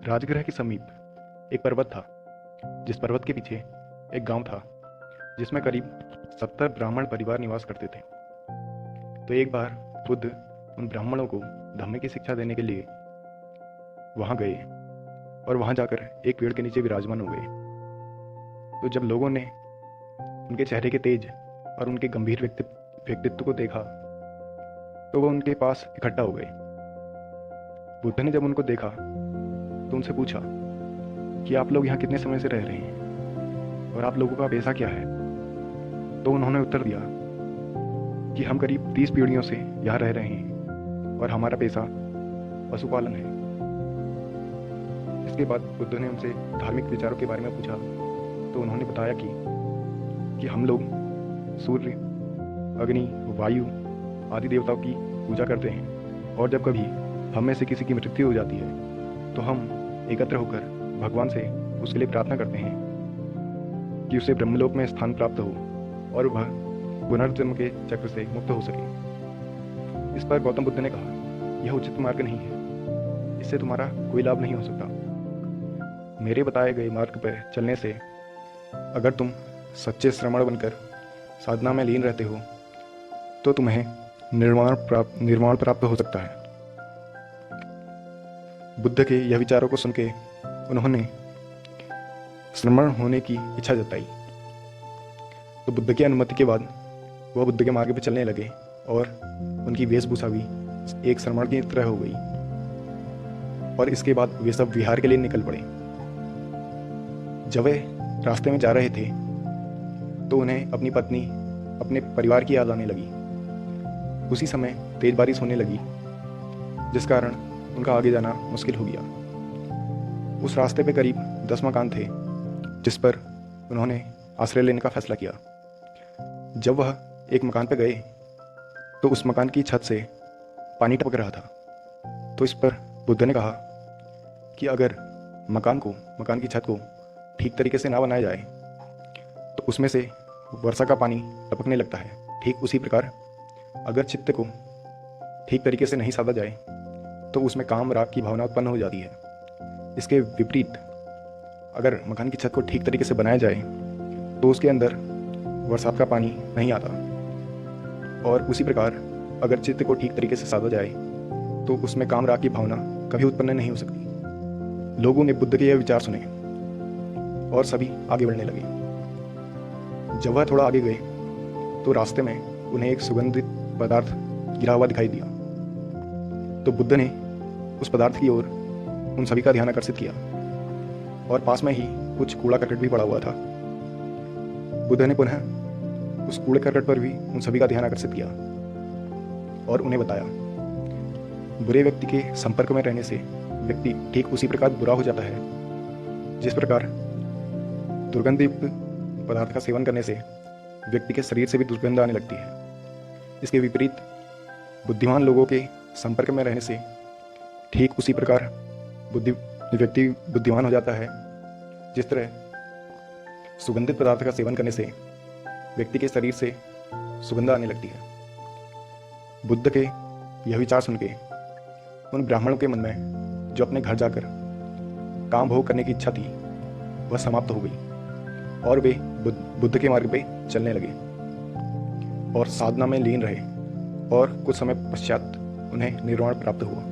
राजगृह के समीप एक पर्वत था। जिस पर्वत के पीछे एक गांव था जिसमें करीब 70 ब्राह्मण परिवार निवास करते थे। तो एक बार बुद्ध उन ब्राह्मणों को धम्म की शिक्षा देने के लिए वहां गए और वहां जाकर एक पेड़ के नीचे विराजमान हो गए। तो जब लोगों ने उनके चेहरे के तेज और उनके गंभीर व्यक्तित्व को देखा तो वो उनके पास इकट्ठा हो गए। बुद्ध ने जब उनको देखा तो उनसे पूछा कि आप लोग यहाँ कितने समय से रह रहे हैं और आप लोगों का पेशा क्या है। तो उन्होंने उत्तर दिया कि हम करीब 30 पीढ़ियों से यहाँ रह रहे हैं और हमारा पेशा पशुपालन है। इसके बाद बुद्ध ने उनसे धार्मिक विचारों के बारे में पूछा तो उन्होंने बताया कि हम लोग सूर्य, अग्नि, वायु आदि देवताओं की पूजा करते हैं और जब कभी हम में से किसी की मृत्यु हो जाती है तो हम एकत्र होकर भगवान से उसके लिए प्रार्थना करते हैं कि उसे ब्रह्मलोक में स्थान प्राप्त हो और वह पुनर्जन्म के चक्र से मुक्त हो सके। इस पर गौतम बुद्ध ने कहा, यह उचित मार्ग नहीं है, इससे तुम्हारा कोई लाभ नहीं हो सकता। मेरे बताए गए मार्ग पर चलने से अगर तुम सच्चे श्रमण बनकर साधना में लीन रहते हो तो तुम्हें निर्वाण प्राप्त हो सकता है। बुद्ध के यह विचारों को सुन के उन्होंने श्रमण होने की इच्छा जताई। तो बुद्ध की अनुमति के बाद वह बुद्ध के मार्ग पर चलने लगे और उनकी वेशभूषा भी एक श्रमण की तरह हो गई। और इसके बाद वे सब विहार के लिए निकल पड़े। जब वे रास्ते में जा रहे थे तो उन्हें अपनी पत्नी, अपने परिवार की याद आने लगी। उसी समय तेज बारिश होने लगी जिस कारण उनका आगे जाना मुश्किल हो गया। उस रास्ते पे करीब 10 मकान थे जिस पर उन्होंने आश्रय लेने का फैसला किया। जब वह एक मकान पे गए तो उस मकान की छत से पानी टपक रहा था। तो इस पर बुद्ध ने कहा कि अगर मकान की छत को ठीक तरीके से ना बनाया जाए तो उसमें से वर्षा का पानी टपकने लगता है। ठीक उसी प्रकार अगर चित्त को ठीक तरीके से नहीं साधा जाए तो उसमें काम, राग की भावना उत्पन्न हो जाती है। इसके विपरीत अगर मकान की छत को ठीक तरीके से बनाया जाए तो उसके अंदर बरसात का पानी नहीं आता। और उसी प्रकार अगर चित्त को ठीक तरीके से साधा जाए तो उसमें काम, राग की भावना कभी उत्पन्न नहीं हो सकती। लोगों ने बुद्ध के यह विचार सुने और सभी आगे बढ़ने लगे। जब वह थोड़ा आगे गए तो रास्ते में उन्हें एक सुगंधित पदार्थ गिरा हुआ दिखाई दिया। तो बुद्ध ने उस पदार्थ की ओर उन सभी का ध्यान आकर्षित किया और पास में ही कुछ कूड़ा करकट भी पड़ा हुआ था। बुद्ध ने पुनः उस कूड़े करकट पर भी उन सभी का ध्यान आकर्षित किया और उन्हें बताया, बुरे व्यक्ति के संपर्क में रहने से व्यक्ति ठीक उसी प्रकार बुरा हो जाता है जिस प्रकार दुर्गंधयुक्त पदार्थ का सेवन करने से व्यक्ति के शरीर से भी दुर्गंध आने लगती है। इसके विपरीत बुद्धिमान लोगों के संपर्क में रहने से ठीक उसी प्रकार व्यक्ति बुद्धिमान हो जाता है जिस तरह सुगंधित पदार्थ का सेवन करने से व्यक्ति के शरीर से सुगंध आने लगती है। बुद्ध के यह विचार सुन के उन ब्राह्मणों के मन में जो अपने घर जाकर काम भोग करने की इच्छा थी वह समाप्त हो गई और वे बुद्ध के मार्ग पे चलने लगे और साधना में लीन रहे और कुछ समय पश्चात उन्हें निर्वाण प्राप्त हुआ।